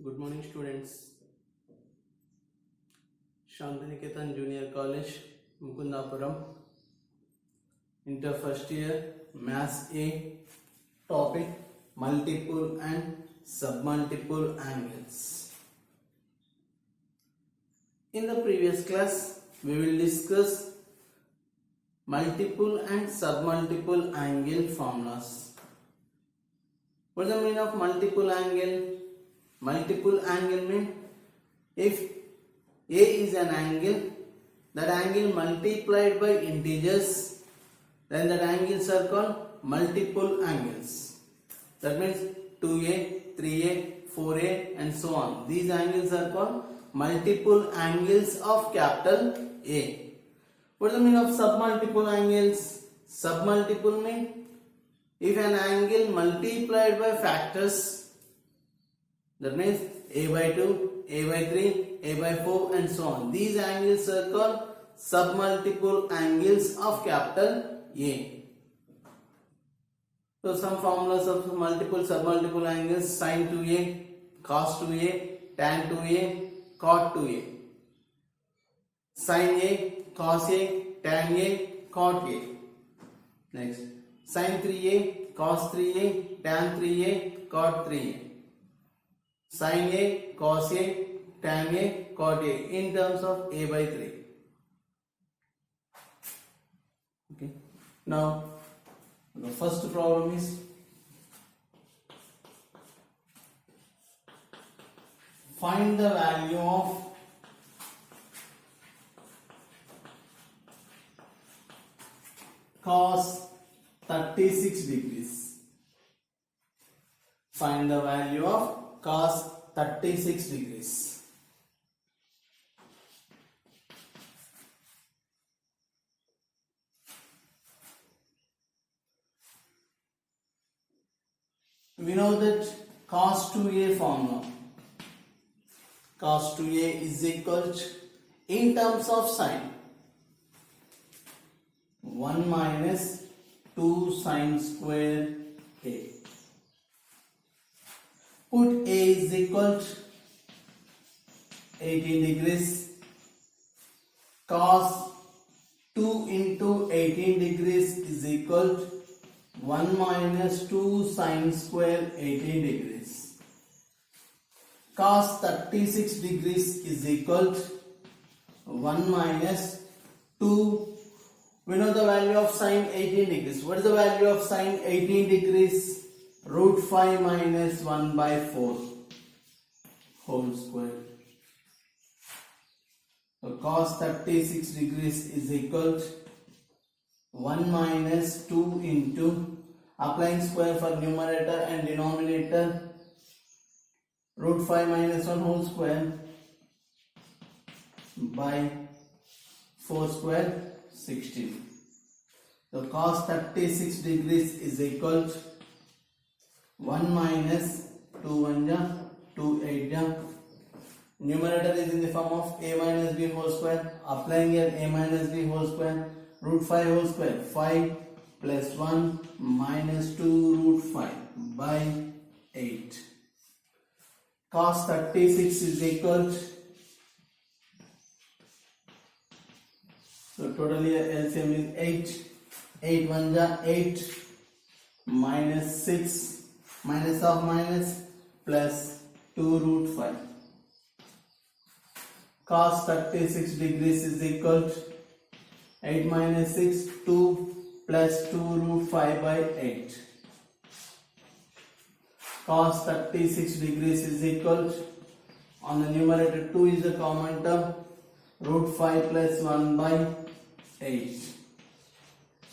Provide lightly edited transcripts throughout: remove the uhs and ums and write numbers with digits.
Good morning, students. Shantiniketan Junior College, Mukundapuram. Inter first year, Maths A. Topic: multiple and submultiple angles. In the previous class, we will discuss multiple and submultiple angle formulas. What is the meaning of multiple angle? Multiple angle means if A is an angle, that angle multiplied by integers, then that angles are called multiple angles. That means 2A, 3A, 4A and so on. These angles are called multiple angles of capital A. What is the meaning of submultiple angles? Submultiple means if an angle multiplied by factors, that means A by 2, A by 3, A by 4 and so on. These angles are called submultiple angles of capital A. So some formulas of multiple submultiple angles: sin 2A, cos 2A, tan 2A, cot 2A. Sin A, cos A, tan A, cot A. Next, sin 3A, cos 3A, tan 3A, cot 3A. Sin A, cos A, tan A, cot A in terms of A by 3. Okay. Now, the first problem is find the value of cos 36 degrees. Find the value of cos 36 degrees. We know that cos 2A formula. Cos 2A is equal to, in terms of sine, 1 minus 2 sine square A. Put A is equal to 18 degrees. Cos 2 into 18 degrees is equal to 1 minus 2 sine square 18 degrees. Cos 36 degrees is equal to 1 minus 2. We know the value of sine 18 degrees. What is the value of sine 18 degrees? Root 5 minus 1 by 4 whole square. So cos 36 degrees is equal to 1 minus 2 into, applying square for numerator and denominator, root 5 minus 1 whole square by 4 square, 16. So cos 36 degrees is equal to 1 minus 2 1 ja, 2 8 ja. Numerator is in the form of a minus b whole square. Applying here a minus b whole square, root 5 whole square, 5 plus 1 minus 2 root 5 by 8. Cos 36 is equal to, so totally LCM is 8. 8 1 ja, 8 minus 6 minus of minus plus 2 root 5. Cos 36 degrees is equal to 8 minus 6, 2 plus 2 root 5 by 8. Cos 36 degrees is equal to, on the numerator 2 is the common term, root 5 plus 1 by 8.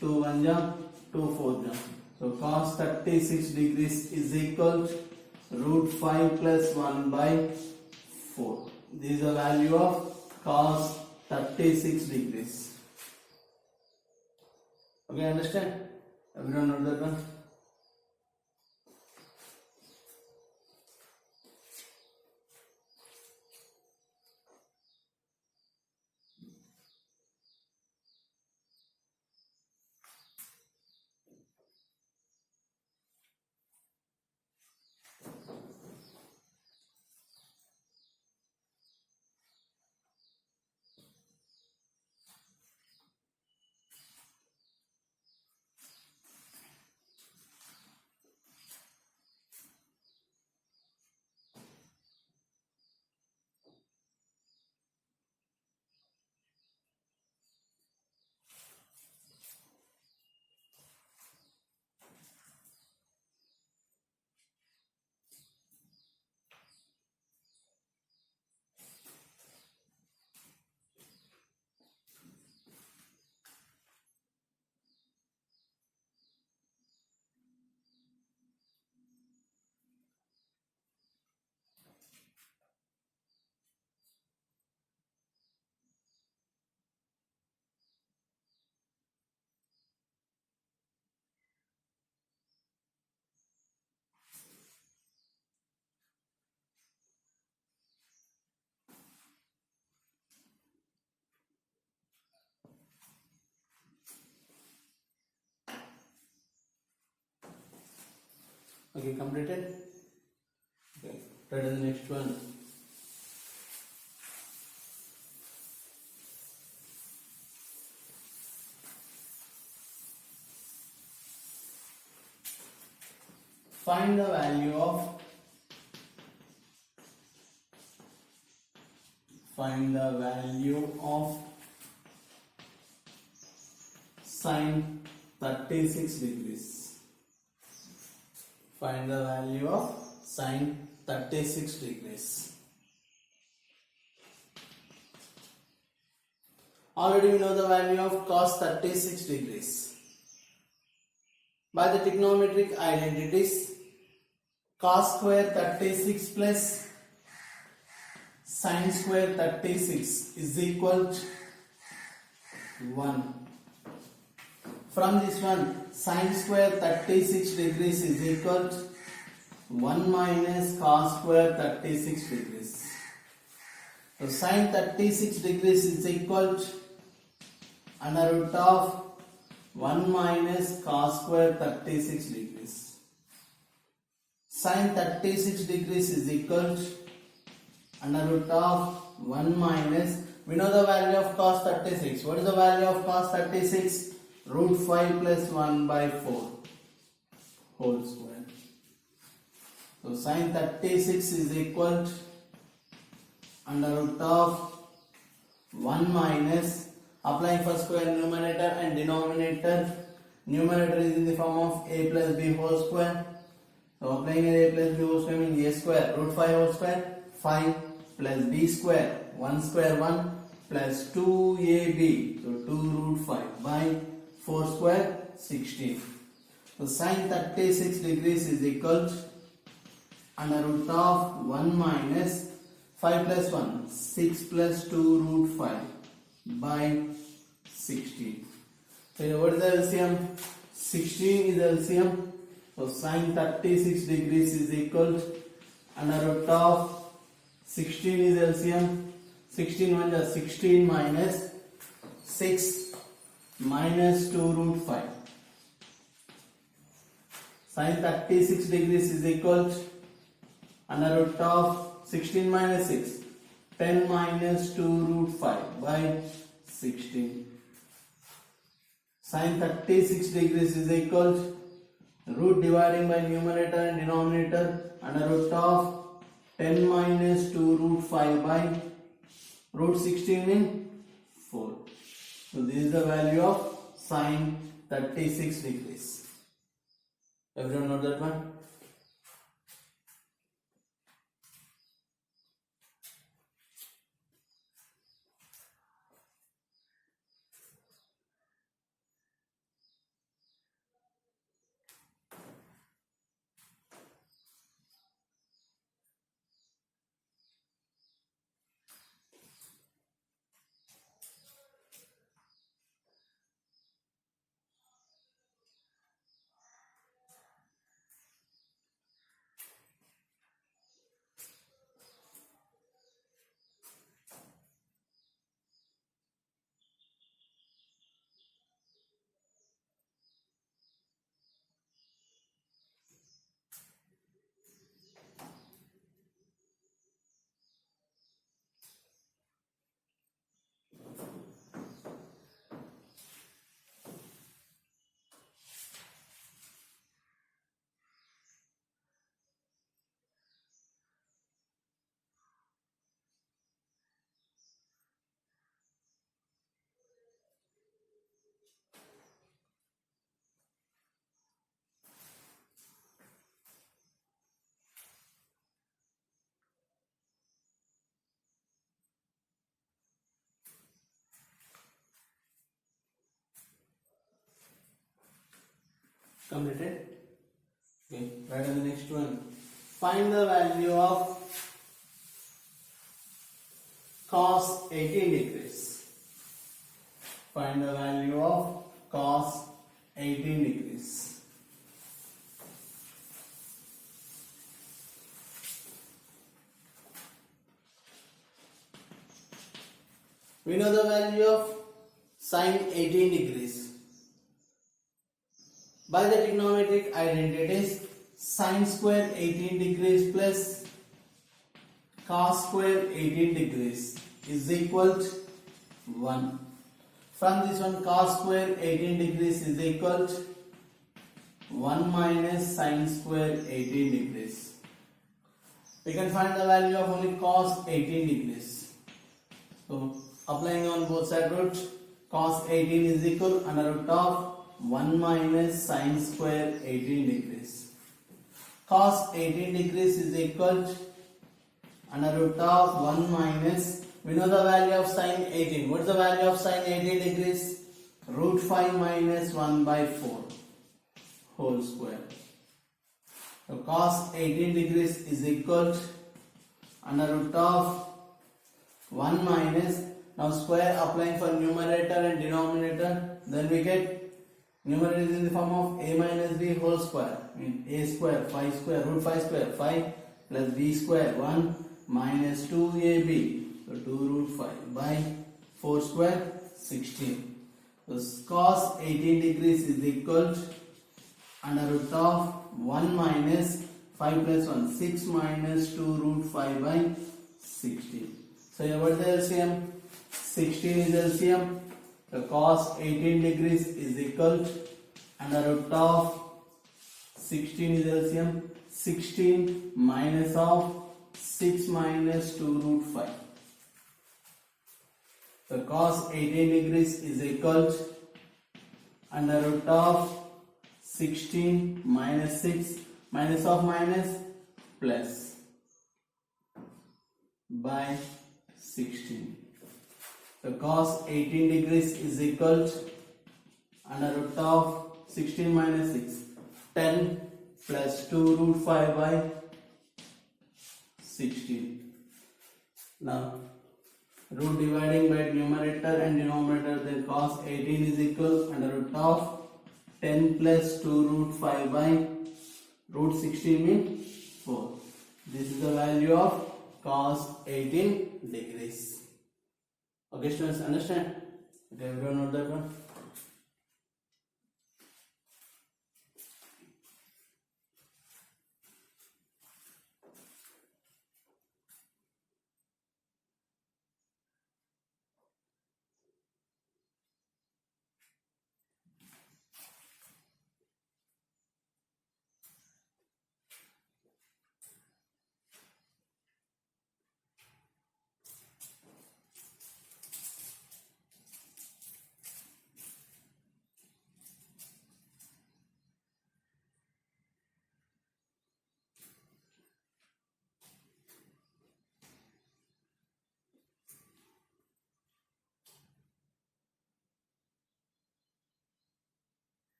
2 1 ja, 2 4 ja. So cos 36 degrees is equal to root 5 plus 1 by 4. This is the value of cos 36 degrees. Okay, understand? Everyone know that one? Okay, completed. Okay, try the next one. Find the value of sine 36 degrees. Find the value of sine 36 degrees. Already we know the value of cos 36 degrees. By the trigonometric identities, cos square 36 plus sin square 36 is equal to 1. From this one, sin square 36 degrees is equal to 1 minus cos square 36 degrees. So sin 36 degrees is equal to under root of 1 minus cos square 36 degrees. Sin 36 degrees is equal to under root of 1 minus, we know the value of cos 36. What is the value of cos 36? Root 5 plus 1 by 4 whole square. So sin 36 is equal to under root of 1 minus, applying first square numerator and denominator. Numerator is in the form of a plus b whole square. So applying a plus b whole square means a square, root 5 whole square, 5 plus b square, 1 square 1 plus 2ab, so 2 root 5 by 4 square 16. So sin 36 degrees is equal to under root of 1 minus 5 plus 1, 6 plus 2 root 5 by 16. So what is the LCM? 16 is LCM. So sin 36 degrees is equal to under root of 16 is LCM. 16 1 is 16 minus 6 minus 2 root 5. Sin 36 degrees is equal to under root of 16 minus 6, 10 minus 2 root 5 by 16. Sin 36 degrees is equal to root dividing by numerator and denominator under root of 10 minus 2 root 5 by root 16 in 4. So this is the value of sin 36 degrees. Everyone know that one? Completed. Okay, right on the next one. Find the value of cos 18 degrees. Find the value of cos 18 degrees. We know the value of sine 18 degrees. By the trigonometric identities, Sine square 18 degrees plus cos square 18 degrees is equal to 1. From this one, cos square 18 degrees is equal to 1 minus sine square 18 degrees. We can find the value of only cos 18 degrees. So applying on both side root, cos 18 is equal under root of 1 minus sine square 18 degrees. Cos 18 degrees is equal to under root of 1 minus, we know the value of sine 18. What is the value of sine 18 degrees? Root 5 minus 1 by 4 whole square. So cos 18 degrees is equal to under root of 1 minus, now square applying for numerator and denominator, then we get numerator is in the form of a minus b whole square. I mean a square 5 square root 5 square 5 plus b square 1 minus 2ab, so 2 root 5 by 4 square 16. So cos 18 degrees is equal to under root of 1 minus 5 plus 1 6 minus 2 root 5 by 16. So here what is the LCM? 16 is LCM. So cos 18 degrees is equal to under root of 16 is LCM. 16 minus of 6 minus 2 root 5. So cos 18 degrees is equal to under root of 16 minus 6 minus of minus plus by 16. So cos 18 degrees is equal to under root of 16 minus 6 10 plus 2 root 5 by 16. Now root dividing by numerator and denominator, then cos 18 is equal under root of 10 plus 2 root 5 by root 16 means 4. This is the value of cos 18 degrees. Okay students, understand? Okay, everyone note that one?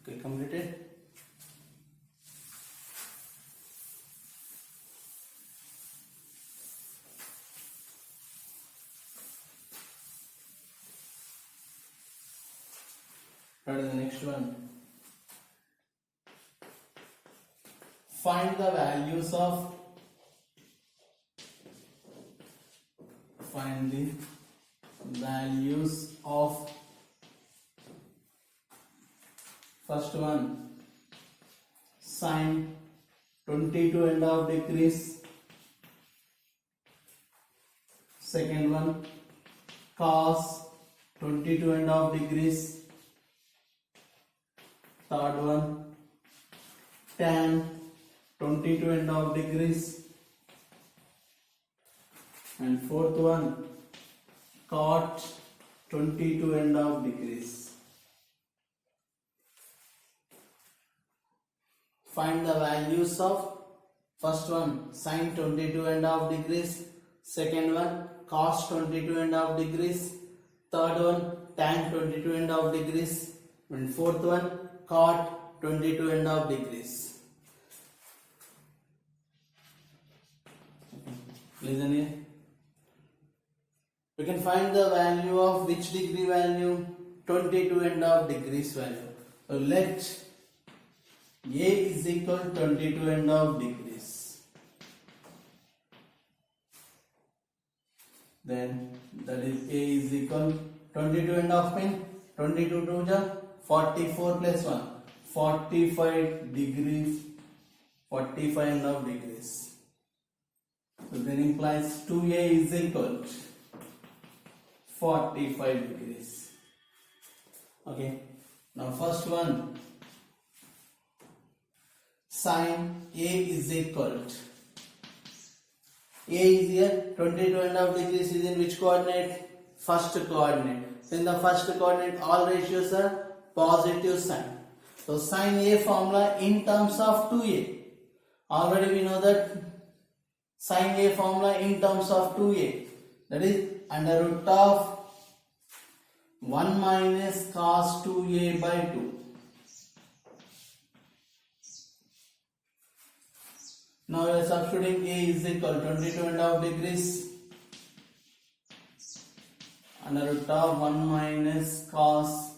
Okay, completed. What is the next one? Find the values of find the values of first one sine 22.5 degrees, second one cos 22.5 degrees, third one tan 22.5 degrees, and fourth one cot 22.5 degrees. Find the values of first one sine 22.5 degrees, second one cos 22.5 degrees, third one tan 22.5 degrees, and fourth one cot 22.5 degrees. Listen here. We can find the value of which degree value? 22.5 degrees value. So let A is equal 22.5 degrees. Then that is A is equal 22.5 mean 22 to the 44 plus 1 45 degrees, 45.5 degrees. So then implies 2A is equal 45 degrees. Okay. Now first one sine A is equal to A is here 22.5 degrees is in which coordinate? First coordinate. So in the first coordinate all ratios are positive sign. So sine A formula in terms of 2A. Already we know that sine A formula in terms of 2A, that is under root of 1 minus cos 2A by 2. Now we are substituting A is equal 22.5 degrees under root of 1 minus cos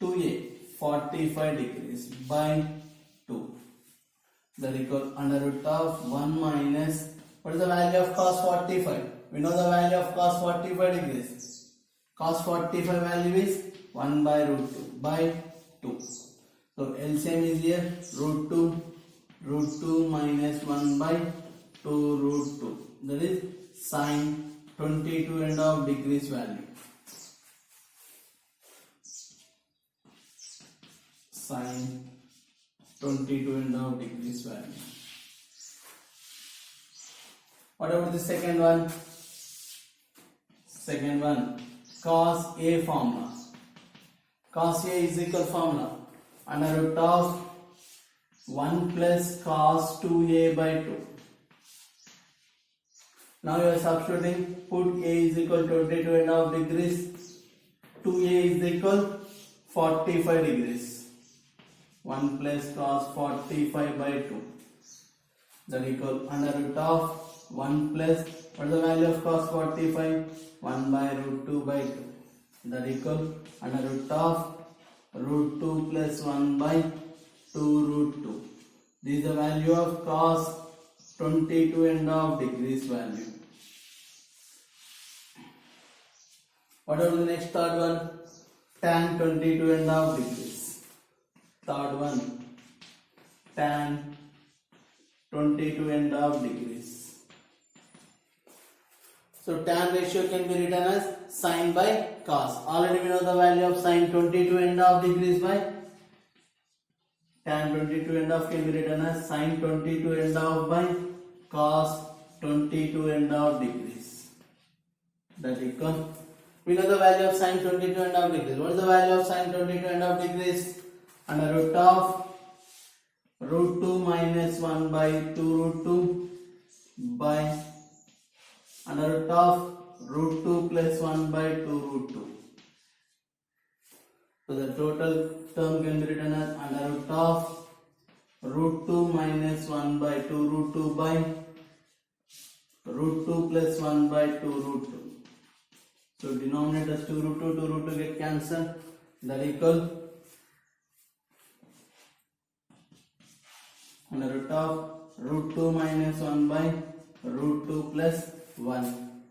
2A 45 degrees by 2. That equal under root of 1 minus, what is the value of cos 45? We know the value of cos 45 degrees. Cos 45 value is 1 by root 2 by 2. So LCM is here root 2 minus 1 by 2 root 2. That is sine 22.5 degrees value. Sine 22.5 degrees value. What about the second one? Second one cos A formula. Cos A is equal formula under root of 1 plus cos 2A by 2. Now you are substituting, put A is equal 22.5 degrees, 2A is equal 45 degrees. 1 plus cos 45 by 2. That equal under root of 1 plus, what is the value of cos 45? 1 by root 2 by 2. That equal under root of root 2 plus 1 by 2 root 2. This is the value of cos 22.5 degrees value. What are the next third one? Tan 22.5 degrees. Third one tan 22.5 degrees. So tan ratio can be written as sine by cos. Already we know the value of sine 22.5 degrees by tan 22.5 can be written as sine 22.5 by cos 22.5 degrees. That equal, we know the value of sine 22.5 degrees. What is the value of sine 22.5 degrees? Under root of root 2 minus 1 by 2 root 2 by under root of root 2 plus 1 by 2 root 2. So the total term can be written as under root of root 2 minus 1 by 2 root 2 by root 2 plus 1 by 2 root 2. So denominators 2 root 2 get cancelled. That equal under root of root 2 minus 1 by root 2 plus 1.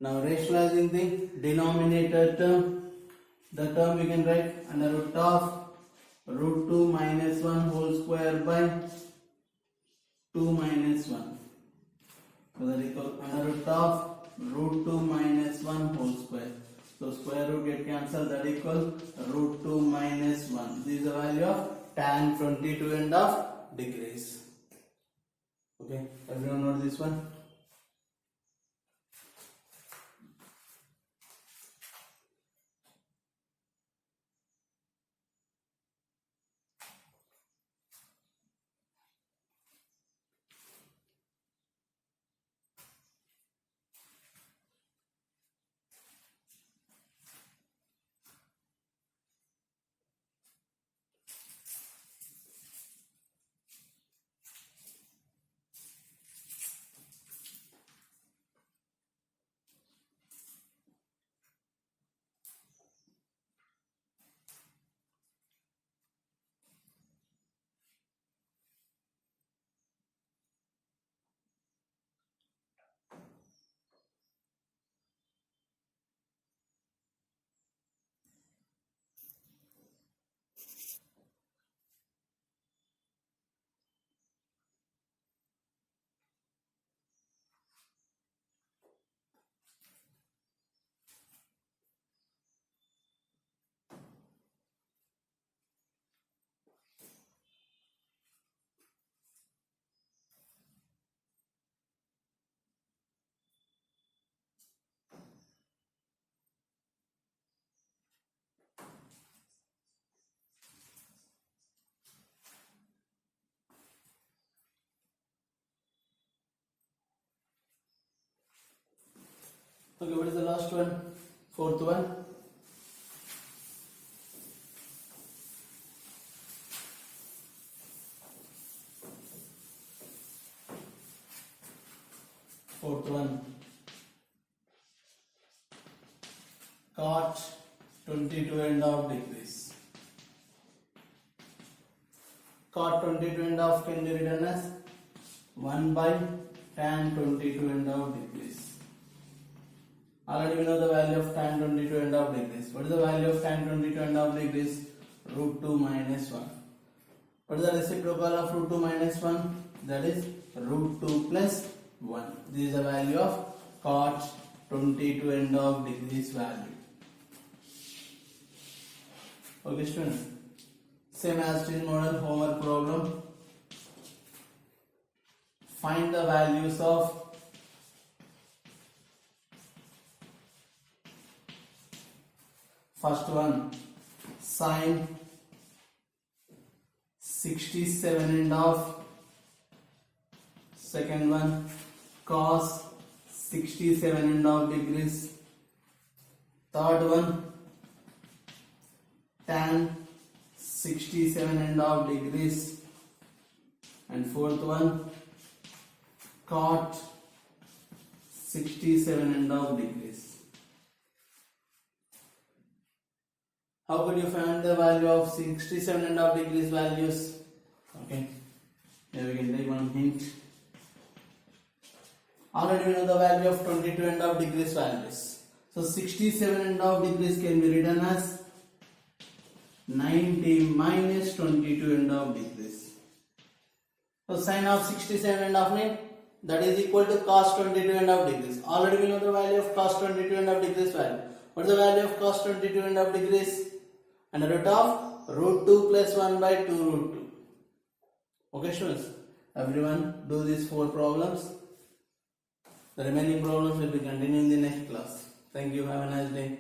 Now rationalizing the denominator term, the term we can write under root of root 2 minus 1 whole square by 2 minus 1. So that equal under root of root 2 minus 1 whole square. So square root get cancelled, that equal root 2 minus 1. This is the value of tan 22 and half degrees. Okay, everyone note this one? Okay, what is the last one? Fourth one. Fourth one. Cot 22 and half degrees. Cot 22 and half can be written as 1 by tan 22 and half degrees. Already we know the value of tan 22 and half degrees. What is the value of tan 22 and half degrees? Root 2 minus 1. What is the reciprocal of root 2 minus 1? That is root 2 plus 1. This is the value of cot 22 and half degrees value. Okay students. Same as this model homework problem. Find the values of first one sine 67 and half, second one cos 67 and half degrees, third one tan 67 and half degrees, and fourth one cot 67 and half degrees. How could you find the value of 67 and half degrees values? Okay, here we can take one hint. Already we know the value of 22 and half degrees values. So 67 and half degrees can be written as 90 minus 22 and half degrees. So sine of 67 and half means that is equal to cos 22 and half degrees. Already we know the value of cos 22 and half degrees value. What is the value of cos 22 and half degrees? Under root of root 2 plus 1 by 2 root 2. Okay students, everyone do these 4 problems. The remaining problems will be continued in the next class. Thank you. Have a nice day.